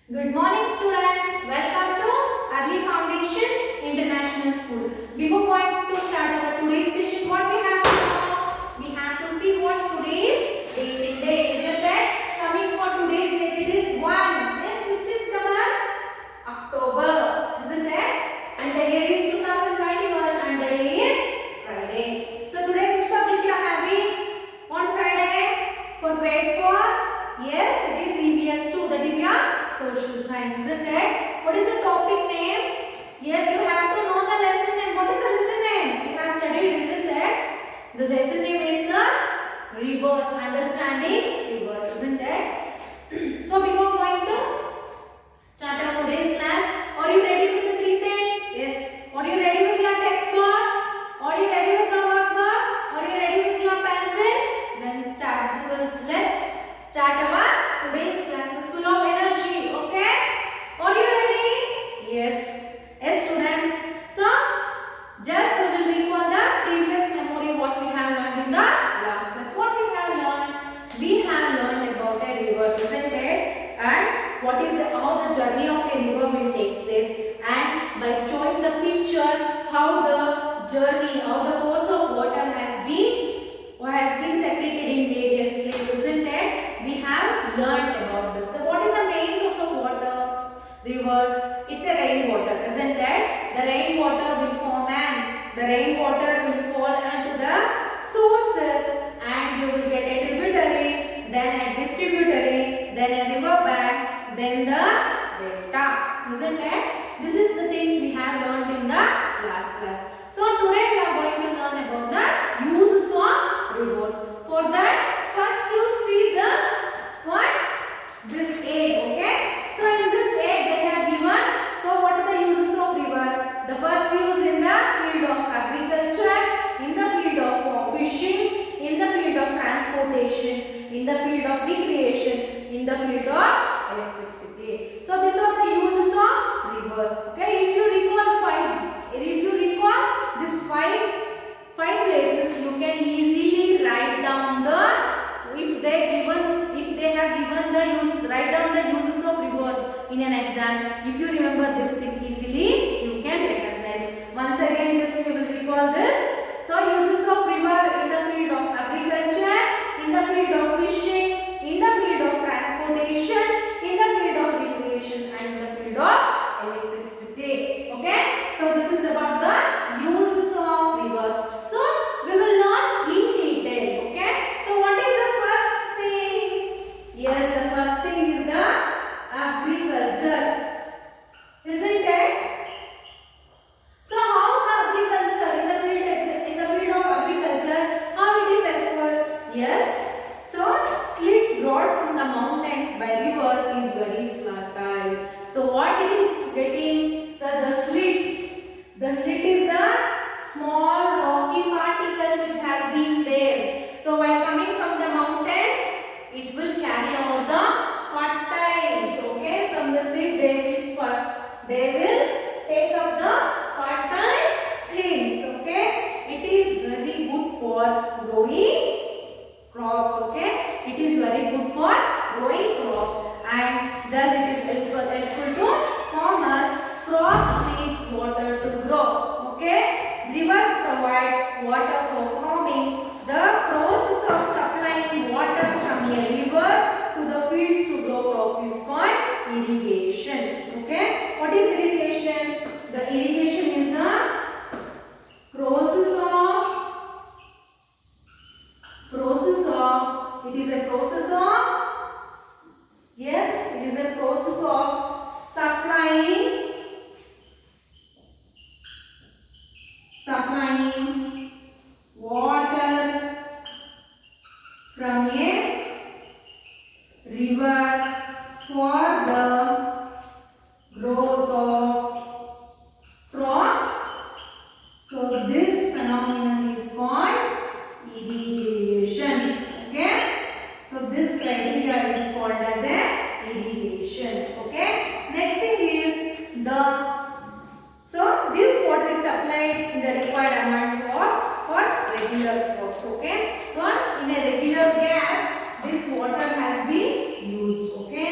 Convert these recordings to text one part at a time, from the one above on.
Good morning students. Welcome to Early Foundation International School. Before going to start our today's session, what we have to know? We have to see what's today's date. Isn't it? Coming for today's date, it is 1. Yes, which is the month? October. Isn't it? And the year is 2021 and the day is Friday. So today which topic you are having on Friday for grade 4? Yes, it is EVS 2. That is your social science, isn't it? What is the topic name? Yes, you have to know the lesson name. What is the lesson name? We have studied, isn't it? The lesson name is the rivers, understanding rivers, isn't it? So before going to start our today's class, are you ready with the 3 things? Yes. Are you ready with your textbook? Are you ready with the workbook? Are you ready with your pencil? Then start. Let's start our today's class with full of energy. Okay? Are you ready? Yes. Yes, students. So, just we will recall the previous memory what we have learned in the last class. What we have learned? We have learned about a river, isn't it? And what is how the journey of a river will take place. And by showing the picture, how the journey, how the course of water has been secreted in various places, isn't it? We have learned about this. So what is the main source of water? Rivers. It's a rainwater, isn't it? The rainwater will form and the rainwater will fall into the sources and you will get a tributary, then a distributary, then a river bank, then the delta, isn't it? This is the things we have learned in the last class. So today we are going to learn about the uses of rivers. For that, first you see the what? This aid, okay? So in this aid they have given, so what are the uses of river? The first use in the field of agriculture, in the field of fishing, in the field of transportation, in the field of recreation, in the field of electricity. So these are the uses of rivers. Okay, if you recall these five places, you can easily write down the if they have given the use, write down the uses of rivers in an exam. If you remember this thing easily, you can recognize. Once again, just you will recall this. So uses of river in the field of agriculture, in the field of fishing, in the field of transportation, in the field of recreation, and in the field of electricity. Okay? So this is about the uses of rivers. So we will learn in detail. Okay? So what is the first thing? Yes, the first thing is the agriculture. Isn't it? So how agriculture in the field of agriculture, how it is helpful? Yes. So slit brought from the mountains by rivers is very fertile. So what it is getting? So the slit. The slit is the small rocky particles which has been there. So while coming from the mountains, it will carry out the fertiles. Okay, from the slit they will take up the fertile things. Okay, it is very good for growing crops. Okay, it is very good for growing crops, and thus it is helpful to farmers. Crops needs water to grow. Okay, rivers provide water for farming. The process of supplying water from a river to the fields to grow crops is called irrigation. Okay, what is irrigation? The irrigation is the it is a process of supplying water from a river for the growth of crops. So this phenomenon is called irrigation. Okay. So this criteria is called as a irrigation. Okay. Next thing is so this water is supplied in the required amount for regular crops. Okay. So in a regular gap, this water has been used. Okay.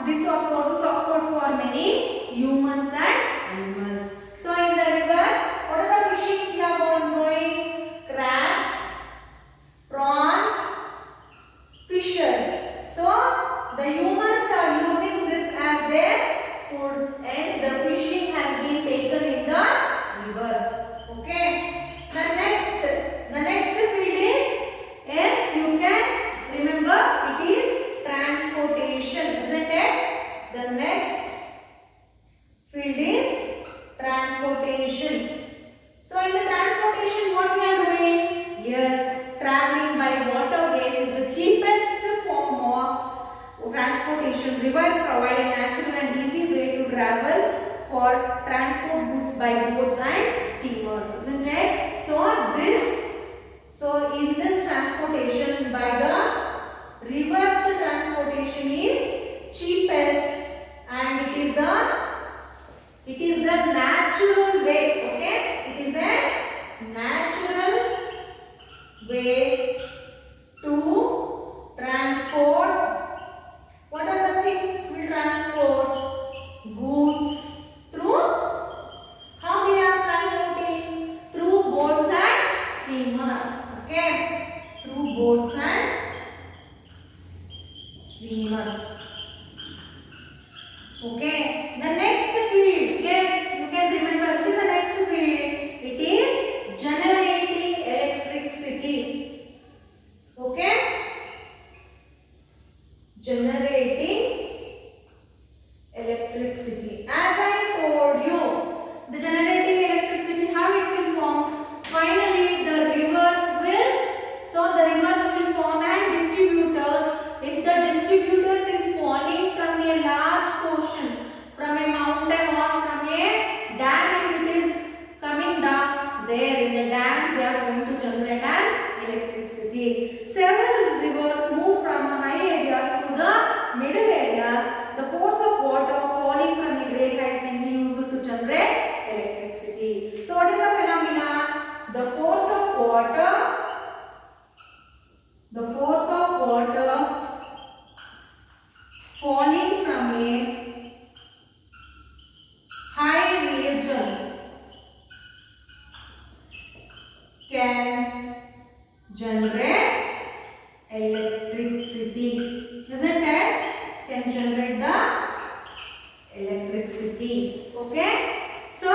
these are sources of food for many humans and animals. So in the rivers, what are the fishings we are growing? Crabs, prawns, fishes. So the humans are using this as their food. Hence the fishing has been taken in the rivers. Okay. The next field is, yes, you can remember, it is transportation, isn't it? The next field is transportation. So in the transportation, what we are doing? Yes, traveling by waterways is the cheapest form of transportation. River provide a natural and easy way to travel for transport goods by boats and steamers, isn't it? So in this transportation, by the rivers, transportation is cheapest, and it is the natural way. Okay, it is a natural way to transport. What are the things we transport? Goods through, how we are transporting? Through boats and steamers. Okay, through boats and steamers. Okay, the next field, yes, you can remember, which is the next field? It is generating electricity. Okay, generating electricity. As I told you, the generating electricity, how it will form? Finally, the rivers will form and distributors. If the distributors is falling from a large portion, from a mountain or from a dam, if it is coming down, there in the dams they are going to generate an electricity. Several rivers move from the high areas to the middle areas. The force of water falling from a great height can be used to generate electricity. So what is the phenomena? The force of water falling from a high region can generate electricity, isn't it? Can generate the electricity. Okay. So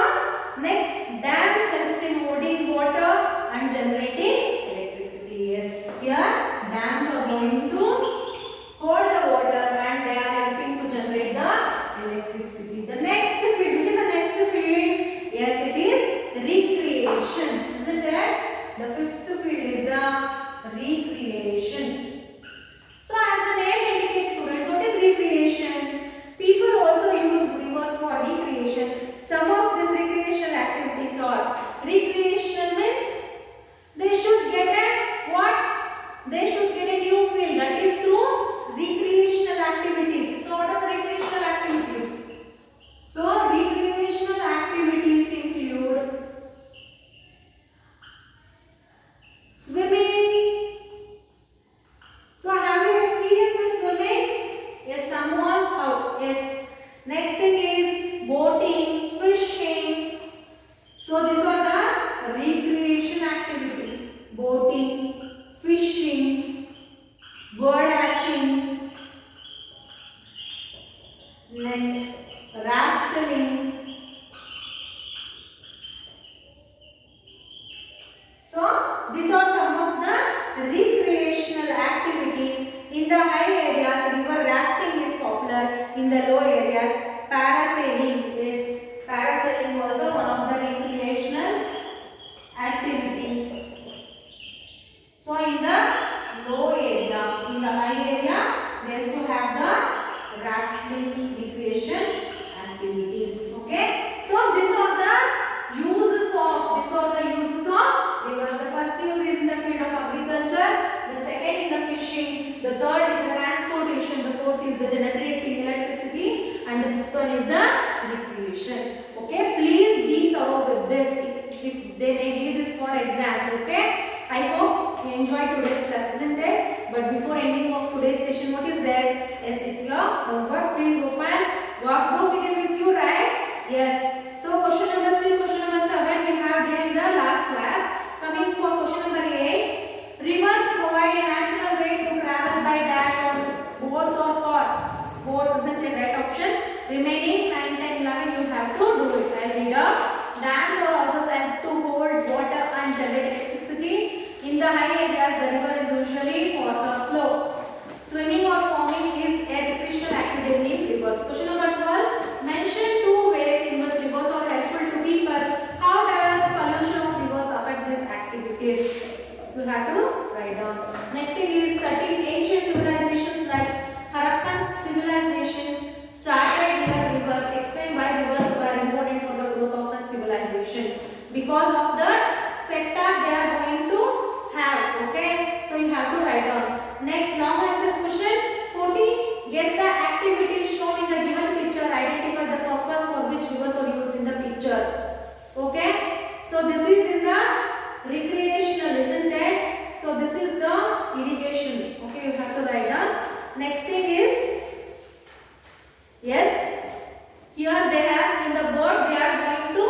next, dams helps in holding water and generating electricity. Yes, here dams are going to hold the water and they are helping to generate the electricity. The next field, which is the next field? Yes, it is recreation, isn't it? The fifth field is the recreation. So as the name indicates, students, what is recreation? People also use rivers for recreation. Some of these recreational activities are recreational means they should get a what? They should get a new field, that is through recreational activities. So what are the recreational activities? So recreational activities include swimming. So have you experienced the swimming? Yes, someone. How? Yes. Next thing is boating, fishing. So these are the recreation activity. Boating, fishing, bird hatching. Next, rafting. So these are some of the recreational activity. In the high areas, river rafting is popular. In the low areas, parasailing is. Parasailing also one of the recreational activity. So in the low area, in the high area, they used to have the rafting recreation activity. Okay. So these are the uses of rivers. The first use is in the field of agriculture. The second in the fishing. The third is the transportation. The fourth is the generating electricity. And the fifth one is the recreation. Okay. Please be thorough with this. If they may give this for exam. Okay. I hope you enjoyed today's class, isn't it? But before ending of today's session, what is there? Yes, it's your homework. Please Workbook it is with you, right? Yes. So question number 7 we have did in the last class. Coming for question number 8. Rivers provide a natural way to travel by dash or boats or cars. Boats isn't the right option. Remaining 9, 10, 11 you have to do it. I read up. Dams are also said to hold water and generate electricity. In the high areas, the river is usually fast or slow. Swimming or swimming is a recreational activity in rivers. Question number 12. Mention 2 ways in which rivers are helpful to people. How does pollution of rivers affect these activities? You have to write down. Next thing is 13. Ancient civilizations like Harappan civilization started near rivers. Explain why rivers were important for the growth of such civilization. Because of the sector they are going to have. Okay, so you have to write down. Next, long answer question 14. Guess the activities shown in the given picture. Identify the purpose for which rivers are used in the picture. Okay, so this is in the recreational, isn't it? So this is the irrigation. Okay, you have to write down. Next thing is, yes, here they are in the boat. They are going to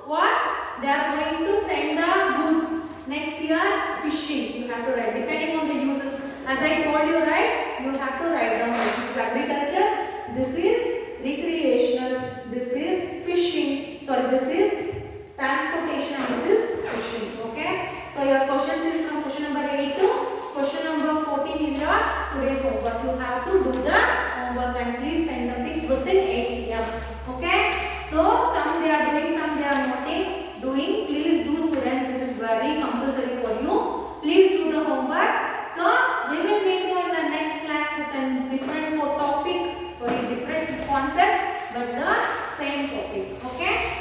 what? They are going to send the goods. Next here, fishing. You have to write depending on the uses. As I told you, right? You have to write down. This is agriculture. This is recreational. This is fishing. Sorry, this is transportation and this is fishing. Okay. So your questions is from question number 8 to question number 14 is your today's homework. You have to do the homework and please send the pics within 8 p.m. Okay. So some they are doing, some they are not doing. Please do, students. This is very compulsory for you. Please do the homework. So we will meet you in the next class with a different topic, different concept, but the same topic. Okay.